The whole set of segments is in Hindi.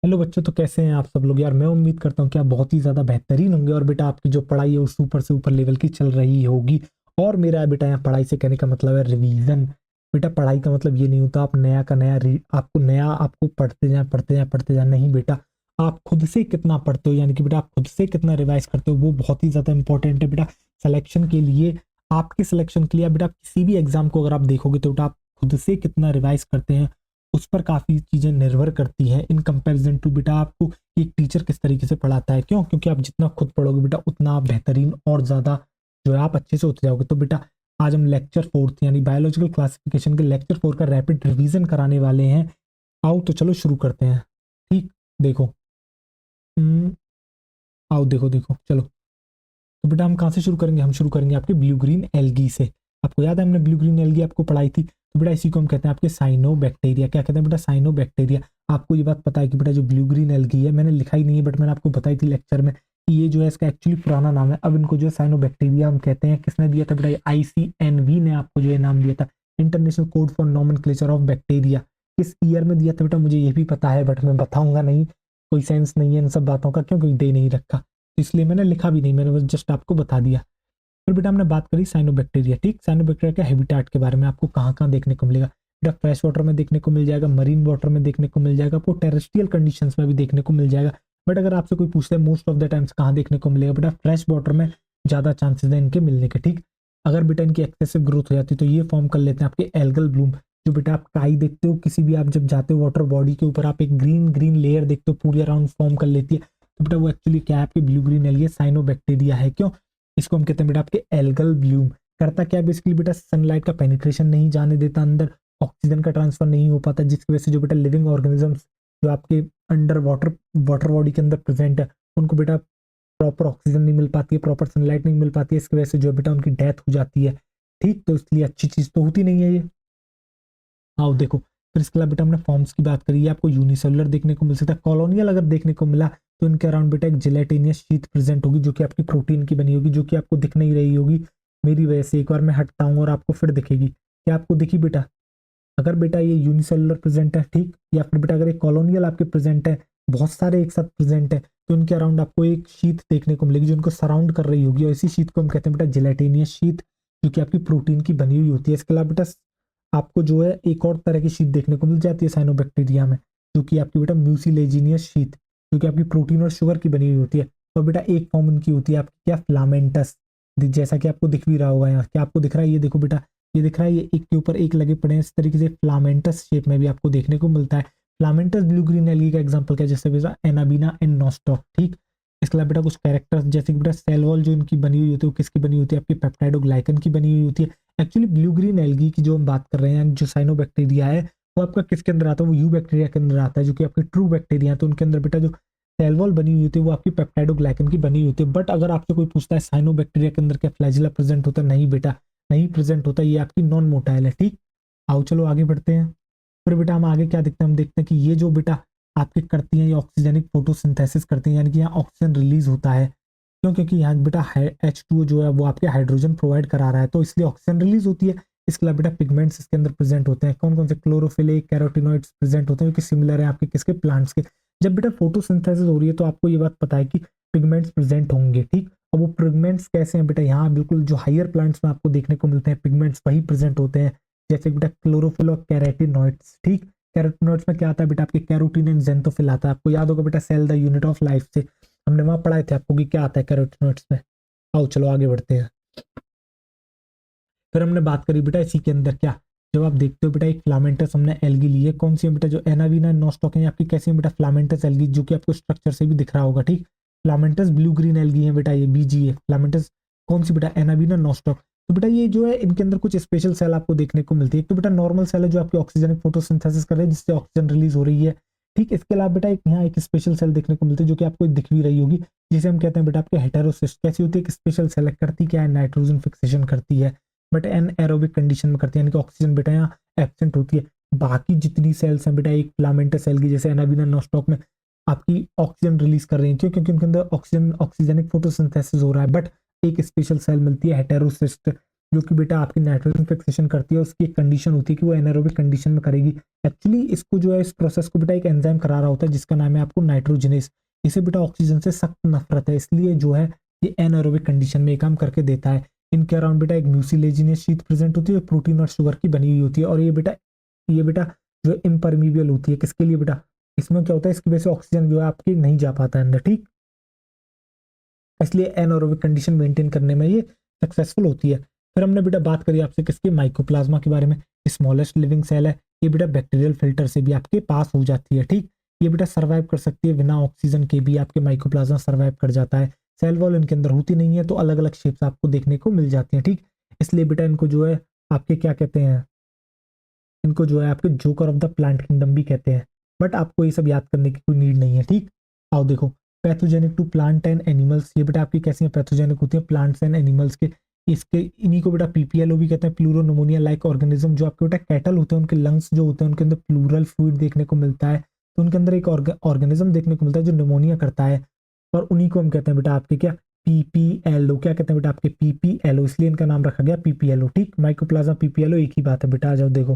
हेलो बच्चों, तो कैसे हैं आप सब लोग यार। मैं उम्मीद करता हूँ कि आप बहुत ही ज़्यादा बेहतरीन होंगे और बेटा आपकी जो पढ़ाई है वो सुपर से ऊपर लेवल की चल रही होगी। और मेरा बेटा यहाँ पढ़ाई से कहने का मतलब है रिवीजन। बेटा पढ़ाई का मतलब ये नहीं होता आप नया का नया आपको पढ़ते जाए पढ़ते जाए पढ़ते जाए, नहीं बेटा। आप खुद से कितना पढ़ते हो, यानी कि बेटा आप खुद से कितना रिवाइज करते हो, वो बहुत ही ज़्यादा इंपॉर्टेंट है बेटा सिलेक्शन के लिए। आपके सिलेक्शन के लिए बेटा किसी भी एग्जाम को अगर आप देखोगे तो बेटा आप खुद से कितना रिवाइज करते हैं उस पर काफ़ी चीज़ें निर्भर करती हैं इन कंपैरिजन टू बेटा आपको एक टीचर किस तरीके से पढ़ाता है। क्यों? क्योंकि आप जितना खुद पढ़ोगे बेटा उतना आप बेहतरीन और ज़्यादा जो है आप अच्छे से होते जाओगे। तो बेटा आज हम लेक्चर फोर्थ यानी बायोलॉजिकल क्लासिफिकेशन के लेक्चर फोर का रैपिड रिवीजन कराने वाले हैं। आओ तो चलो शुरू करते हैं। ठीक, देखो। हम्म, आओ देखो देखो चलो। तो बेटा हम कहाँ से शुरू करेंगे? हम शुरू करेंगे आपके ब्लू ग्रीन एल्गी से। आपको याद है हमने ब्लू ग्रीन एल्गी आपको पढ़ाई थी। तो बेटा इसी को हम कहते हैं आपके साइनो बैक्टीरिया। क्या कहते हैं बेटा? Cyanobacteria. आपको ये बात पता है कि बेटा जो ब्लू ग्रीन एल्गी है, मैंने लिखा ही नहीं है बट मैंने आपको बताई थी लेक्चर में कि ये जो है इसका एक्चुअली पुराना नाम है। अब इनको जो है साइनो बैक्टीरिया हम कहते हैं। किसने दिया था बेटा? ICNV ने आपको जो है नाम दिया था, international code for nomenclature of bacteria. किस ईयर में दिया था बेटा मुझे ये भी पता है बट मैं बताऊंगा नहीं, कोई सेंस नहीं है इन सब बातों का, क्यों? कोई दे नहीं रखा, इसलिए मैंने लिखा भी नहीं, मैंने बस जस्ट आपको बता दिया। फिर बेटा हमने बात करी साइनोबैक्टीरिया। ठीक, साइनोबैक्टीरिया के हैबिटेट के बारे में आपको कहाँ कहाँ देखने को मिलेगा बेटा? फ्रेश वाटर में देखने को मिल जाएगा, मरीन वाटर में देखने को मिल जाएगा, आपको टेरेस्ट्रियल कंडीशंस में भी देखने को मिल जाएगा। बट अगर आपसे कोई पूछता है मोस्ट ऑफ द टाइम्स कहाँ देखने को मिलेगा बेटा? फ्रेश वाटर में ज़्यादा चांसेस है इनके मिलने के। ठीक, अगर बेटा इनकी एक्सेसिव ग्रोथ हो जाती है तो ये फॉर्म कर लेते हैं आपके एल्गल ब्लूम। जो बेटा आप काई देखते हो किसी भी, आप जब जाते हो वाटर बॉडी के ऊपर आप एक ग्रीन ग्रीन लेयर देखते हो पूरी अराउंड फॉर्म कर लेती है, तो बेटा वो एक्चुअली क्या है? आपकी ब्लू ग्रीन एल्गी साइनोबैक्टीरिया है। क्यों? इसको हम कहते हैं बेटा आपके एल्गल ब्लूम। करता क्या है बेसिकली बेटा? सनलाइट का पेनिट्रेशन नहीं जाने देता अंदर, ऑक्सीजन का ट्रांसफर नहीं हो पाता, जिसकी वजह से जो बेटा लिविंग ऑर्गेनिजम्स जो आपके अंडर वाटर वाटर बॉडी के अंदर प्रेजेंट है उनको बेटा प्रॉपर ऑक्सीजन नहीं मिल पाती है, प्रॉपर सनलाइट नहीं मिल पाती है, इसकी वजह से जो है बेटा उनकी डेथ हो जाती है। ठीक, तो इसलिए अच्छी चीज तो होती नहीं है ये। आओ देखो, फिर इसके अलावा बेटा हमने फॉर्म्स की बात करी है, आपको यूनिसेलुलर देखने को मिल सकता है। कॉलोनियल अगर देखने को मिला तो इनके अराउंड बेटा एक जिलेटिनियस शीट प्रेजेंट होगी जो कि आपकी प्रोटीन की बनी होगी, जो कि आपको दिख नहीं रही होगी मेरी वजह से। एक बार मैं हटता हूँ और आपको फिर दिखेगी। क्या आपको दिखी बेटा? अगर बेटा ये यूनिसेलुलर प्रेजेंट है, ठीक, या फिर बेटा अगर एक कॉलोनियल आपके प्रेजेंट है, बहुत सारे एक साथ प्रेजेंट है, तो इनके अराउंड आपको एक शीट देखने को मिलेगी जो इनको सराउंड कर रही होगी, और इसी शीट को हम कहते हैं बेटा जिलेटिनियस शीट, जो कि आपकी प्रोटीन की बनी हुई होती है। इसके अलावा बेटा आपको जो है एक और तरह की शीट देखने को मिल जाती है साइनोबैक्टीरिया में, जो कि आपकी बेटा म्यूसिलेजिनियस शीट, जो कि आपकी प्रोटीन और शुगर की बनी हुई होती है। और बेटा एक फॉर्म इनकी होती है आपकी क्या? फिलामेंटस। जैसा कि आपको दिख भी रहा होगा यहाँ, क्या आपको दिख रहा है? ये देखो बेटा, ये दिख रहा है, ये एक के ऊपर एक लगे पड़े हैं इस तरीके से, फिलामेंटस शेप में भी आपको देखने को मिलता है। फिलामेंटस ब्लू ग्रीन एल्गी का एग्जांपल क्या? जैसे बेटा एनाबीना एंड नॉस्टॉक। ठीक, इसके अलावा बेटा कुछ कैरेक्टर्स जैसे कि बेटा सेल वॉल जो इनकी बनी हुई होती है वो किसकी बनी होती है? आपकी पेप्टाइडोग्लाइकन की बनी हुई होती है। एक्चुअली ब्लू ग्रीन एल्गी की जो हम बात कर रहे हैं, जो साइनोबैक्टीरिया है, वो आपका किसके अंदर आता है? वो यू बैक्टीरिया के अंदर आता है, जो कि आपके ट्रू बैक्टीरिया है। तो उनके अंदर बेटा जो सेल वॉल बनी हुई होती है वो आपकी पेप्टाइडोग्लाइकन की बनी हुई होती है। बट अगर आपसे कोई पूछता है साइनोबैक्टीरिया के अंदर क्या फ्लैजिला प्रेजेंट होता है? नहीं बेटा, नहीं प्रेजेंट होता, ये आपकी नॉन मोटाइल है। ठीक, आओ चलो आगे बढ़ते हैं। फिर बेटा हम आगे क्या देखते हैं? हम देखते हैं कि ये जो बेटा आपके करती हैं ये ऑक्सीजनिक फोटोसिंथेसिस करती हैं, यानी कि यहाँ ऑक्सीजन रिलीज होता है। क्यों? क्योंकि यहाँ बेटा H2O जो है वो आपके हाइड्रोजन प्रोवाइड करा रहा है, तो इसलिए ऑक्सीजन रिलीज होती है। इसके अलावा बेटा पिगमेंट्स इसके अंदर प्रेजेंट होते हैं। कौन कौन से? क्लोरोफिल, कैरोटिनॉइड्स प्रेजेंट होते हैं, जो कि सिमिलर है आपके किसके? प्लांट्स के। जब बेटा फोटोसिंथेसिस हो रही है तो आपको ये बात पता है कि पिगमेंट्स प्रेजेंट होंगे। ठीक, और वो पिगमेंट्स कैसे हैं बेटा? यहाँ बिल्कुल जो हायर प्लांट्स में आपको देखने को मिलते हैं पिगमेंट्स वही प्रेजेंट होते हैं, जैसे बेटा क्लोरोफिल और कैरोटिनॉइड्स। ठीक, कैरोटिनॉइड्स में क्या आता है बेटा? आपके कैरोटीन एंड जेंथोफिल आता है। आपको याद होगा बेटा cell the unit of life से हमने वहां पढ़ाए थे आपको कि क्या आता है कैरोटिनॉइड्स में। आओ चलो आगे बढ़ते हैं। फिर हमने बात करी बेटा इसी के अंदर क्या, जब आप देखते हो बेटा एक फिलामेंटस हमने एल्गी ली है, कौन सी है बेटा? जो एनावीना नॉस्टॉक है आपकी, कैसी है बेटा? फिलामेंटस एल्गी, जो कि आपको स्ट्रक्चर से भी दिख रहा होगा। ठीक, फिलामेंटस ब्लू ग्रीन एल्गी है बेटा, ये BG है फिलामेंटस। कौन सी बेटा? एनावीना नॉस्टॉक। तो बेटा ये जो है इनके अंदर कुछ स्पेशल सेल आपको देखने को मिलती है। एक तो बेटा नॉर्मल सेल है जो आपकी ऑक्सीजन फोटोसिंथेसिस कर रहे हैं जिससे ऑक्सीजन रिलीज हो रही है। ठीक, इसके अलावा बेटा एक यहाँ एक स्पेशल सेल देखने को मिलती है जो कि आपको दिख भी रही होगी, जिसे हम कहते हैं बेटा आपके हेटेरोसिस्ट। कैसी होती है? एक स्पेशल सेल करती क्या है? नाइट्रोजन फिक्सेशन करती है, बट एन एरोबिक कंडीशन में करती है, यानी कि ऑक्सीजन बेटा यहाँ एब्सेंट होती है। बाकी जितनी सेल्स हैं बेटा एक फिलामेंटस सेल की, जैसे एनाबिना नॉस्टॉक में, आपकी ऑक्सीजन रिलीज कर रही है। क्यों? क्योंकि उनके अंदर ऑक्सीजनिक फोटोसिंथेसिस हो रहा है। बट एक स्पेशल सेल मिलती है हेटेरोसिस्ट, जो कि बेटा आपकी नाइट्रोजन फिक्सेशन करती है, उसकी एक कंडीशन होती है कि वो एनारोबिक कंडीशन में करेगी। एक्चुअली इसको जो है, इस प्रोसेस को बेटा एक एंजाइम करा रहा होता है जिसका नाम है आपको नाइट्रोजनेस। इसे बेटा ऑक्सीजन से सख्त नफरत है, इसलिए जो है ये एनारोबिक कंडीशन में काम करके देता है। इनके अराउंड बेटा एक म्यूसिलेजिनियस शीट प्रेजेंट होती है, प्रोटीन और शुगर की बनी हुई होती है, और ये बेटा जो इम्परमीबल होती है, किसके लिए बेटा, इसमें क्या होता है, इसकी वजह से ऑक्सीजन जो है आपकी नहीं जा पाता है अंदर, ठीक। इसलिए एनारोबिक कंडीशन मेंटेन करने में ये सक्सेसफुल होती है। फिर हमने बेटा बात करी आपसे किसकी, माइकोप्लाज्मा के बारे में। स्मॉलेस्ट लिविंग सेल है ये बेटा, बैक्टीरियल फिल्टर से भी आपके पास हो जाती है, ठीक। ये बेटा सर्वाइव कर सकती है बिना ऑक्सीजन के भी, आपके माइकोप्लाज्मा सर्वाइव कर जाता है। सेल वॉल इनके अंदर होती नहीं है, तो अलग अलग शेप्स आपको देखने को मिल जाती हैं, ठीक। इसलिए बेटा इनको जो है आपके क्या कहते हैं, इनको जो है आपके joker of the plant kingdom भी कहते हैं। बट आपको ये सब याद करने की कोई नीड नहीं है, ठीक। आओ देखो, pathogenic to plant and animals, ये बेटा आपकी कैसी पैथोजेनिक होती है प्लांट्स एंड एनिमल्स के। इसके इन्हीं को बेटा पीपीएलओ भी कहते हैं, प्लूरोनमोनिया लाइक ऑर्गेनिज्म। जो आपके बेटा कैटल होते हैं, उनके लंग्स जो होते हैं उनके अंदर प्लूरल फ्लूइड देखने को मिलता है, तो उनके अंदर एक ऑर्गेनिज्म देखने को मिलता है जो निमोनिया करता है, और उन्हीं को हम कहते हैं बेटा आपके क्या, पीपीएलओ। क्या कहते हैं बेटा आपके, पीपीएलओ, इसलिए इनका नाम रखा गया पीपीएलओ, ठीक। माइकोप्लाज्मा पीपीएलओ एक ही बात है बेटा। आ जाओ देखो,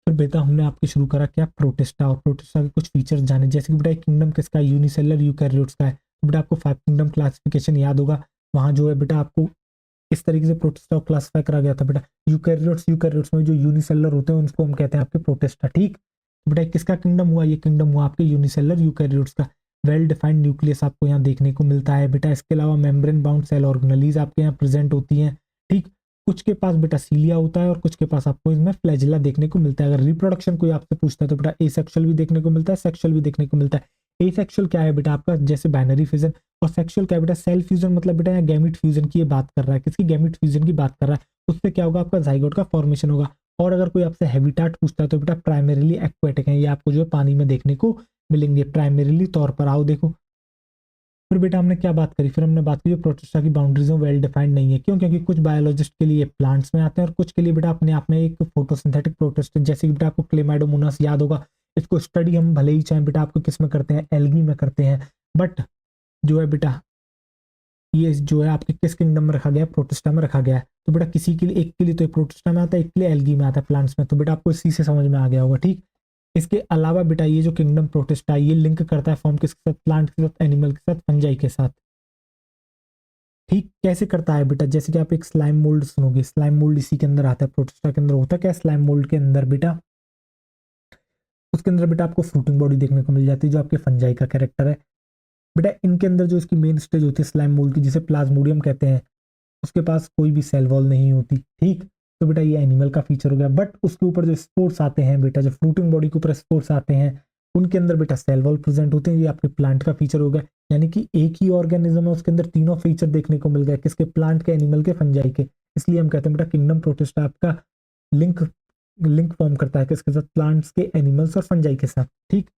फिर बेटा हमने आपके शुरू करा क्या, प्रोटिस्टा, और प्रोटिस्टा के कुछ फीचर्स जाने, जैसे कि बेटा एक किंगडम किसका है, यूनिसेलुलर यूकैरियोट्स का है। तो बेटा आपको 5 किंगडम क्लासिफिकेशन याद होगा, वहां जो है बेटा आपको इस तरीके से प्रोटिस्टा को क्लासिफाई करा गया था बेटा। यूकैरियोट्स में जो यूनिसेलुलर होते हैं उनको हम कहते हैं आपके प्रोटिस्टा, ठीक। तो बेटा किसका किंगडम हुआ, ये किंगडम हुआ आपके यूनिसेलुलर यूकैरियोट्स का। वेल डिफाइंड न्यूक्लियस आपको यहाँ देखने को मिलता है बेटा। इसके अलावा मेम्ब्रेन बाउंड सेल ऑर्गेनेलीज आपके यहाँ प्रेजेंट होती हैं, ठीक। कुछ के पास बेटा सीलिया होता है, और कुछ के पास आपको इसमें फ्लैजिला देखने को मिलता है। अगर रिप्रोडक्शन कोई आपसे पूछता है तो बेटा एसेक्सुअल भी देखने को मिलता है, सेक्सुअल भी देखने को मिलता है। एसेक्सुअल क्या है बेटा आपका, जैसे बाइनरी फिजन, और सेक्सुअल क्या है बेटा, सेल फ्यूजन। मतलब बेटा यहाँ गैमिट फ्यूजन की ये बात कर रहा है, किसकी, गैमिट फ्यूजन की बात कर रहा है। उससे क्या होगा, आपका जाइगोट का फॉर्मेशन होगा। और अगर कोई आपसे हैबिटाट पूछता है तो बेटा प्राइमरीली एक्वेटिक है, ये आपको जो है पानी में देखने को मिलेंगे प्राइमरीली तौर पर। आओ देखो, फिर बेटा हमने क्या बात करी, फिर हमने बात की जो प्रोटिस्टा की बाउंड्रीज वेल डिफाइंड नहीं है, क्यों, क्योंकि कुछ बायोलॉजिस्ट के लिए प्लांट्स में आते हैं, और कुछ के लिए बेटा अपने आप में एक फोटोसिंथेटिक प्रोटिस्ट, जैसे कि बेटा आपको क्लेमाइडोमोनास याद होगा। इसको स्टडी हम भले ही चाहें बेटा आपको किस में करते हैं, एल्गी में करते हैं, बट जो है बेटा ये जो है आपके किस किंगडम में रखा गया है, प्रोटिस्टा में रखा गया है। तो बेटा किसी के लिए, एक के लिए तो प्रोटिस्टा में आता है, एक के लिए एल्गी में आता है, प्लांट्स में। तो बेटा आपको इसी से समझ में आ गया होगा, ठीक। इसके अलावा बेटा ये जो किंगडम प्रोटिस्टा ये लिंक करता है फॉर्म किसके साथ, प्लांट के साथ, एनिमल के साथ, फंजाई के साथ, ठीक। कैसे करता है बेटा, जैसे कि आप एक स्लाइम मोल्ड सुनोगे, स्लाइम मोल्ड इसी के अंदर आता है, प्रोटिस्टा के अंदर होता है क्या, स्लाइम मोल्ड के अंदर बेटा, उसके अंदर बेटा आपको फ्रूटिंग बॉडी देखने को मिल जाती है जो आपके फंजाई का कैरेक्टर है बेटा। इनके अंदर जो इसकी मेन स्टेज होती है स्लाइम मोल्ड की, जिसे प्लाज्मोडियम कहते हैं, उसके पास कोई भी सेल वॉल नहीं होती, ठीक। तो बेटा ये एनिमल का फीचर हो गया। बट उसके ऊपर जो स्पोर्ट्स आते हैं बेटा, जो फ्रूटिंग बॉडी के ऊपर स्पोर्ट्स आते हैं, उनके अंदर बेटा सेल वॉल प्रेजेंट होते हैं, ये आपके प्लांट का फीचर हो गया। यानी कि एक ही ऑर्गेनिज्म है, उसके अंदर तीनों फीचर देखने को मिल गए, किसके, प्लांट के, एनिमल के, फंजाई के। इसलिए हम कहते हैं बेटा किंगडम प्रोटिस्टा आपका लिंक लिंक फॉर्म करता है किसके साथ, प्लांट्स के, एनिमल्स और फंजाई के साथ, ठीक।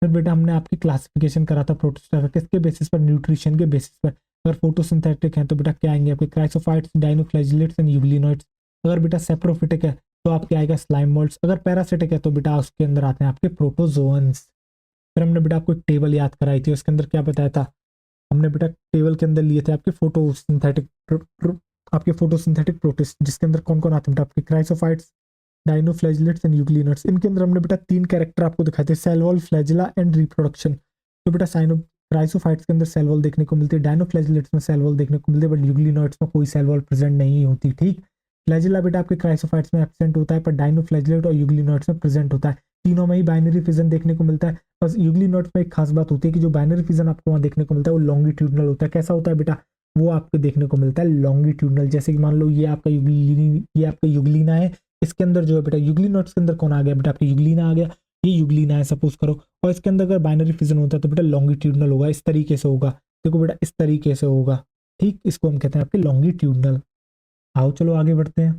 फिर बेटा हमने आपकी क्लासिफिकेशन करा था प्रोटिस्टा का, किसके बेसिस पर, न्यूट्रिशन के बेसिस पर। अगर फोटोसिंथेटिक है तो बेटा क्या आएंगे आपके, क्राइसोफाइट्स, डाइनोफ्लैजिलेट्स एंड यूग्लिनोइड्स। अगर बेटा सेप्रोफिटिक है तो आपके आएगा स्लाइम मोल्ड्स। अगर पैरासिटिक है तो बेटा उसके अंदर आते हैं आपके प्रोटोजोअन्स। फिर हमने बेटा आपको टेबल याद कराई थी, उसके अंदर क्या बताया था, हमने बेटा टेबल के अंदर लिए थे आपके फोटोसिंथेटिक प्रोटिस्ट, जिसके अंदर कौन कौन आते हैं बेटा, आपके क्राइसोफाइट्स, डाइनोफ्लैजिलेट्स एंड यूग्लिनोइड्स। इनके अंदर हमने बेटा 3 कैरेक्टर आपको दिखाए थे, cell wall, flagella and reproduction. तो बेटा क्राइसोफाइट्स के अंदर सेल वॉल देखने को मिलती है, डाइनोफ्लैजिलेट्स में सेल वॉल देखने को मिलती है, बट यूग्लिनोइड्स में कोई सेल वॉल प्रेजेंट नहीं होती, ठीक। फ्लैजिला बेटा आपके क्राइसोफाइट्स में एब्सेंट होता है, पर डाइनोफ्लैजिलेट और यूग्लिनोइड्स में प्रेजेंट होता है। तीनों में ही बाइनरी फिजन देखने को मिलता है। बस यूग्लिनोइड्स में एक खास बात होती है कि जो बाइनरी फिजन आपको वहाँ देखने को मिलता है वो लॉन्गिट्यूडनल होता है। कैसा होता है बेटा, वो आपको देखने को मिलता है लॉन्गिट्यूडनल। जैसे कि मान लो ये आपका यूग्लिना है, इसके अंदर जो है बेटा यूग्लिनोइड्स के अंदर कौन आ गया बेटा, आपका यूग्लिना आ गया, ये यूग्लिना है सपोज करो, और इसके अंदर अगर बाइनरी फिजन होता है तो बेटा लॉन्गिट्यूडनल होगा, इस तरीके से होगा। देखो बेटा इस तरीके से होगा, ठीक। इसको हम कहते हैं आपके लॉन्गिट्यूडनल। आओ चलो आगे बढ़ते हैं।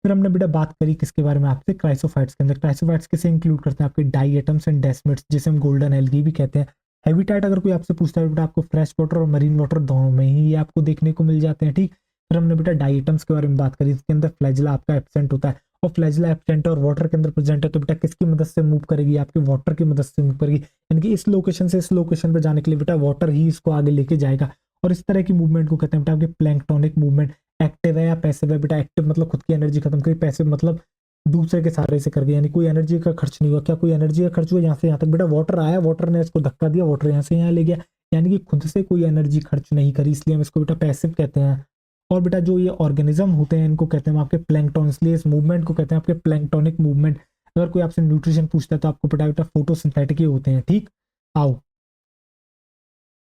फिर हमने बेटा बात करी किसके बारे में आपसे, क्राइसोफाइट्स के अंदर। क्राइसोफाइट्स किसे इंक्लूड करते हैं, आपके डाइएटम्स एंड डेस्मिड्स, जिसे हम गोल्डन एल्गी भी कहते हैं। हैबिटेट अगर कोई आपसे पूछता है बेटा, आपको फ्रेश वाटर और मरीन वाटर दोनों में ही ये आपको देखने को मिल जाते हैं, ठीक। फिर हमने बेटा डाइएटम्स के बारे में बात करी, इसके अंदर फ्लैजिला आपका एब्सेंट होता है, और फ्लैजिला एब्सेंट और वाटर के अंदर प्रेजेंट है, तो बेटा किसकी मदद से मूव करेगी, आपके वाटर की मदद से मूव करेगी। यानी कि इस लोकेशन से इस लोकेशन पर जाने के लिए बेटा वाटर ही इसको आगे लेके जाएगा। और इस तरह की मूवमेंट को कहते हैं बेटा आपके प्लैंक्टोनिक मूवमेंट। एक्टिव है या पैसिव है बेटा? एक्टिव मतलब खुद की एनर्जी खत्म करी, पैसिव मतलब दूसरे के सहारे से कर गया, यानी कोई एनर्जी का खर्च नहीं हुआ। क्या कोई एनर्जी का खर्च हुआ? यहाँ से यहाँ तक बेटा वाटर आया, वाटर ने इसको धक्का दिया, वाटर यहाँ से यहाँ ले गया, यानी कि खुद से कोई एनर्जी खर्च नहीं करी, इसलिए हम इसको बेटा पैसिव कहते हैं। और बेटा जो ये ऑर्गेनिज्म होते हैं इनको कहते हैं आपके प्लैंक्टन, इसलिए इस मूवमेंट को कहते हैं आपके प्लैंक्टोनिक मूवमेंट। अगर कोई आपसे न्यूट्रिशन पूछता है तो आपको पता है बेटा फोटोसिंथेटिक ही होते हैं। ठीक, आओ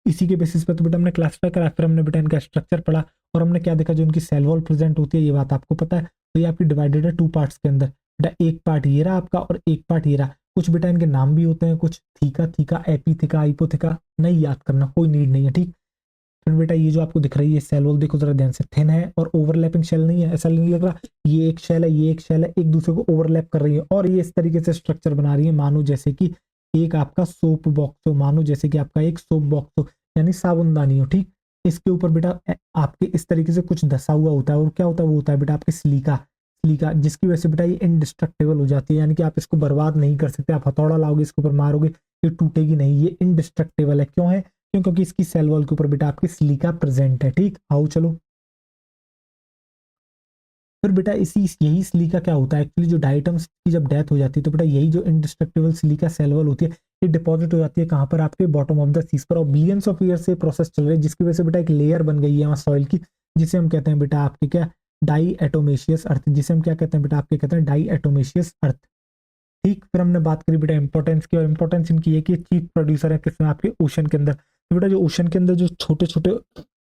इसी के बेसिस पे तो बेटा हमने क्लासिफाई करा, फिर हमने बेटा इनका स्ट्रक्चर पढ़ा और हमने क्या देखा, जो इनकी सेल वॉल प्रेजेंट होती है ये बात आपको पता है। तो ये आपकी डिवाइडेड है 2 पार्ट्स के अंदर बेटा, एक पार्ट ये रहा आपका और एक पार्ट ये रहा। कुछ बेटा इनके नाम भी होते हैं, कुछ थीका थीका, एपीथिका, हाइपोथिका, नहीं याद करना, कोई नीड नहीं है। ठीक, फिर बेटा ये जो आपको दिख रही है सेल वॉल, देखो जरा ध्यान से, थिन है और ओवरलैपिंग शेल नहीं है, ऐसा नहीं लग रहा ये एक शेल है ये एक शेल है, एक दूसरे को ओवरलैप कर रही है और ये इस तरीके से स्ट्रक्चर बना रही है मानो जैसे कि एक आपका सोप बॉक्स हो, मानो जैसे कि आपका एक सोप बॉक्स हो, यानी साबुनदानी हो। ठीक, इसके ऊपर बेटा आपके इस तरीके से कुछ धसा हुआ होता है और क्या होता है, वो होता है बेटा आपके सिलिका, सिलिका जिसकी वजह से बेटा ये इनडिस्ट्रक्टेबल हो जाती है, यानी कि आप इसको बर्बाद नहीं कर सकते। आप हथौड़ा लाओगे इसके ऊपर मारोगे ये टूटेगी नहीं, ये इनडिस्ट्रक्टेबल है। क्यों है? क्यों? क्योंकि इसकी सेल वॉल के ऊपर बेटा आपके सिलिका प्रेजेंट है। ठीक, आओ चलो फिर बेटा इसी यही सिलिका क्या होता है एक्चुअली, जो डाइटम्स की जब डेथ हो जाती है तो बेटा यही जो इंडिस्ट्रक्टेबल सिलिका सेल वॉल होती है ये डिपॉजिट हो जाती है कहाँ पर, आपके बॉटम ऑफ द सीज पर, और बिलियंस ऑफ ईयर से प्रोसेस चल रही है, जिसकी वजह से बेटा एक लेयर बन गई है वहाँ सॉइल की, जिसे हम कहते हैं बेटा आपके क्या, डाई एटोमेशियस अर्थ, जिसे हम क्या कहते हैं बेटा आपके कहते हैं डाई एटोमेशियस अर्थ। ठीक, फिर हमने बात करी बेटा इंपॉर्टेंस की, और इंपॉर्टेंस इनकी है कि चीफ प्रोड्यूसर है किसमें, आपके ओशन के अंदर। तो बेटा जो ओशन के अंदर जो छोटे छोटे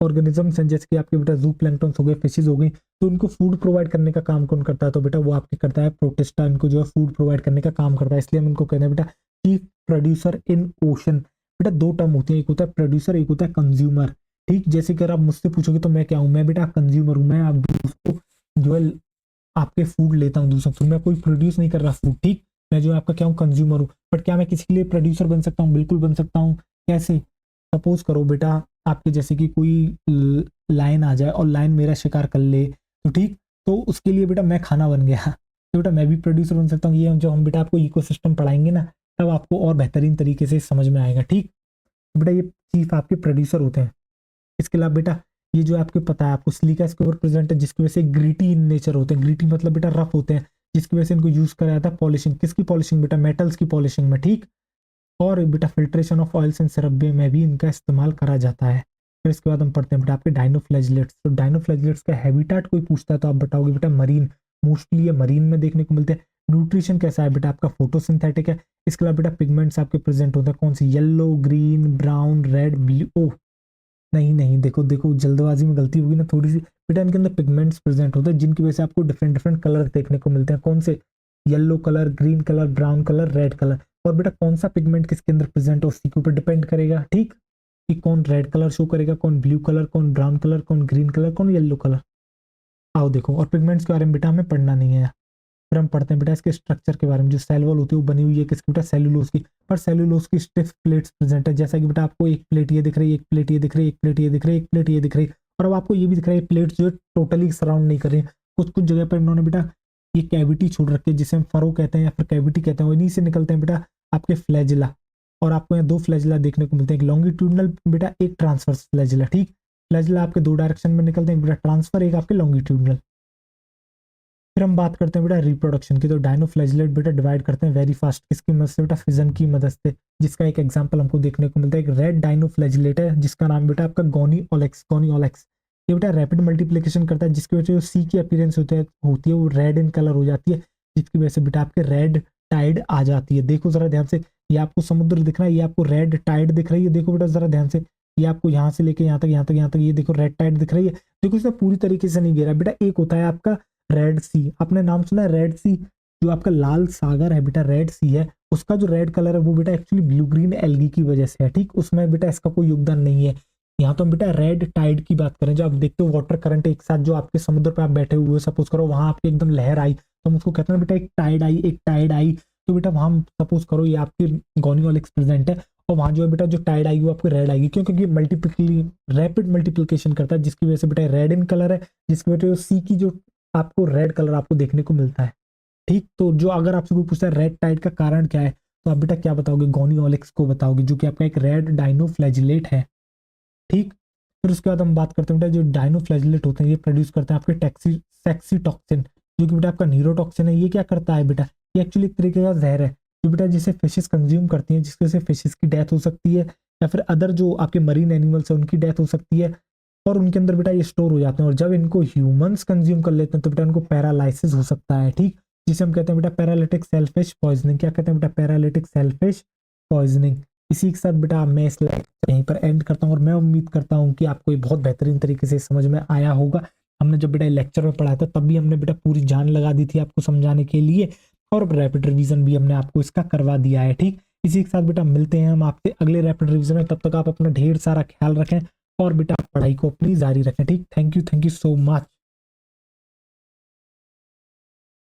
ऑर्गेनिजम्स हैं, जैसे कि आपके बेटा जू प्लैंक्टन हो गए, फिशेज हो गई, तो उनको फूड प्रोवाइड करने का काम कौन करता है, तो बेटा वो आपके करता है प्रोटिस्टा, इनको जो है फूड प्रोवाइड करने का काम करता है, इसलिए हम इनको कहते हैं बेटा चीफ प्रोड्यूसर इन ओशन। बेटा दो टर्म होती है, एक होता है प्रोड्यूसर, एक होता है कंज्यूमर। ठीक, जैसे कि अगर आप मुझसे पूछोगे तो मैं क्या हूँ, मैं बेटा कंज्यूमर हूँ, मैं आप दूसरों जो है आपके फूड लेता हूँ दूसरों से, मैं कोई प्रोड्यूस नहीं कर रहा फूड। ठीक, मैं जो आपका क्या हूँ, कंज्यूमर हूँ। बट क्या मैं किसी के लिए प्रोड्यूसर बन सकता हूँ? बिल्कुल बन सकता हूँ। कैसे? सपोज करो बेटा आपके जैसे कि कोई लाइन आ जाए और लाइन मेरा शिकार कर ले, तो ठीक, तो उसके लिए बेटा मैं खाना बन गया, तो बेटा मैं भी प्रोड्यूसर बन सकता हूँ। ये जो हम बेटा आपको इकोसिस्टम पढ़ाएंगे ना, तब आपको और बेहतरीन तरीके से समझ में आएगा। ठीक, तो बेटा ये चीफ आपके प्रोड्यूसर होते हैं। इसके अलावा बेटा ये जो आपको पता है, आपको सिलिका इसके ऊपर प्रेजेंट है, जिसकी वजह से ग्रीटी इन नेचर होते हैं, ग्रीटी मतलब बेटा रफ होते हैं, जिसकी वजह से इनको यूज करा जाता है पॉलिशिंग, किसकी पॉलिशिंग बेटा, मेटल्स की पॉलिशिंग में। ठीक, और बेटा filtration of oils and syrup में भी इनका इस्तेमाल करा जाता है। फिर इसके बाद हम पढ़ते हैं बेटा आपके डाइनोफ्लैजिलेट्स। तो डाइनोफ्लैजिलेट्स का हैबिटेट कोई पूछता है तो आप बताओगे बेटा मरीन, मोस्टली ये मरीन में देखने को मिलते हैं। न्यूट्रिशन कैसा है बेटा आपका, फोटोसिंथेटिक है। इसके अलावा बेटा पिगमेंट्स आपके प्रेजेंट होते हैं, कौन सी, yellow, green, brown, red, blue, ओ नहीं नहीं, देखो देखो जल्दबाजी में गलती होगी ना थोड़ी सी, बेटा इनके अंदर पिगमेंट्स प्रेजेंट होते हैं, जिनकी वजह से आपको डिफरेंट डिफरेंट कलर देखने को मिलते हैं। कौन से? Yellow colour, green colour, brown colour, red colour. और बेटा कौन सा पिगमेंट किसके अंदर प्रेजेंट है उसी के ऊपर डिपेंड करेगा। ठीक, कि कौन रेड कलर शो करेगा, कौन ब्लू कलर, कौन ब्राउन कलर, कौन ग्रीन कलर, कौन येलो कलर। आओ देखो, और पिगमेंट्स के बारे में बेटा हमें पढ़ना नहीं है। फिर हम पढ़ते हैं बेटा इसके स्ट्रक्चर के बारे में। जो सेल वॉल होती है वो बनी हुई है किसकी बेटा, सेलुलोज की, पर सेलुलोज की स्टिफ प्लेट्स प्रेजेंट है, जैसा कि बेटा आपको एक प्लेट ये दिख रही है, एक प्लेट ये दिख रही है, एक प्लेट ये दिख रही है, एक प्लेट ये दिख रही है, और अब आपको ये भी दिख रहा है प्लेट जो है टोटली सराउंड नहीं कर रही है, कुछ कुछ जगह पर इन्होंने बेटा ये कैविटी छोड़ रखी है, जिसे हम फरो कहते हैं या फिर कैविटी कहते हैं, इन्हीं से निकलते हैं बेटा आपके फ्लैजिला। और आपको यहाँ दो फ्लैजिला देखने को मिलते हैं, एक लॉन्गिट्यूडनल बेटा, एक ट्रांसवर्स फ्लैजिला। ठीक, फ्लैजिला आपके दो डायरेक्शन में निकलते हैं, बेटा ट्रांसफर, एक आपके लॉन्गिट्यूडनल। फिर हम बात करते हैं बेटा रिप्रोडक्शन की। तो डायनोफ्लैजिलेट बेटा डिवाइड करते हैं वेरी फास्ट, किसकी मदद से बेटा, फिजन की मदद से, जिसका एक एग्जांपल हमको देखने को मिलता है, एक रेड डायनोफ्लैजिलेट है जिसका नाम बेटा आपका गोनी ओलेक्स, गोनी ओलेक्स। ये बेटा रैपिड मल्टीप्लिकेशन करता है, जिसकी वजह से सी की अपीयरेंस होती है वो रेड इन कलर हो जाती है, जिसकी वजह से बेटा आपके रेड टाइड आ जाती है। देखो जरा ध्यान से, ये आपको समुद्र दिख रहा है, ये आपको रेड टाइड दिख रही है, देखो बेटा जरा ध्यान से, ये आपको यहाँ से लेके यहाँ तक यहाँ तक यहाँ तक ये देखो रेड टाइड दिख रही है। देखो इसमें पूरी तरीके से नहीं गिरा बेटा, एक होता है आपका रेड सी, आपने नाम सुना है रेड सी, जो आपका लाल सागर है बेटा रेड सी है, उसका जो रेड कलर है वो बेटा एक्चुअली ब्लू ग्रीन एल्गी की वजह से है। ठीक, उसमें बेटा इसका कोई योगदान नहीं है। यहाँ तो हम बेटा रेड टाइड की बात करें, जो आप देखते हो वाटर करंट एक साथ जो आपके समुद्र पे आप बैठे हुए, सपोज करो वहां आपकी एकदम लहर आई, तो हम उसको कहते हैं बेटा एक टाइड आई, एक टाइड आई। तो बेटा वहां सपोज करो ये आपकी गोनियोलिक्स प्रेजेंट है, और वहां जो है बेटा जो टाइड आएगी वो आपको रेड आएगी, क्यों? क्योंकि मल्टीप्लिकली रैपिड मल्टीप्लिकेशन करता है, जिसकी वजह से बेटा रेड इन कलर है, जिसकी वजह से सी की जो आपको रेड कलर आपको देखने को मिलता है। ठीक, तो जो अगर आपसे कोई पूछता है रेड टाइड का कारण क्या है, तो आप बेटा क्या बताओगे, गोनियोलिक्स को बताओगे, जो कि आपका एक रेड डाइनोफ्लैजिलेट है। ठीक, फिर उसके बाद हम बात करते हैं बेटा जो डाइनोफ्लैजिलेट होते हैं ये प्रोड्यूस करते हैं आपके टैक्सी सेक्सी टॉक्सिन, जो कि बेटा आपका न्यूरोटॉक्सिन है। ये क्या करता है बेटा, ये एक्चुअली एक तरीके का जहर है जो बेटा जिसे फिशेस कंज्यूम करती हैं, जिसकी वजह से फिशेस की डेथ हो सकती है, या फिर अदर जो आपके मरीन एनिमल्स हैं उनकी डेथ हो सकती है, और उनके अंदर बेटा ये स्टोर हो जाते हैं। और जब इनको ह्यूमंस कंज्यूम कर लेते हैं तो बेटा उनको पैरालाइसिस हो सकता है, ठीक, जिसे हम कहते हैं बेटा पैरालिटिक सेलफिश पॉइजनिंग। क्या कहते हैं बेटा, पैरालिटिक सेलफिश पॉइजनिंग। इसी के साथ बेटा मैं इस लेक्चर यहीं पर एंड करता हूँ, और मैं उम्मीद करता हूँ कि आपको ये बहुत बेहतरीन तरीके से समझ में आया होगा। हमने जब बेटा लेक्चर में पढ़ाया था तब भी हमने बेटा पूरी जान लगा दी थी आपको समझाने के लिए, और रैपिड रिवीजन भी हमने आपको इसका करवा दिया है, ठीक। इसी के साथ बेटा मिलते हैं हम आपसे अगले रैपिड रिवीजन में, तब तक आप अपना ढेर सारा ख्याल रखें और बेटा पढ़ाई को अपनी जारी रखें, ठीक। Thank you so much.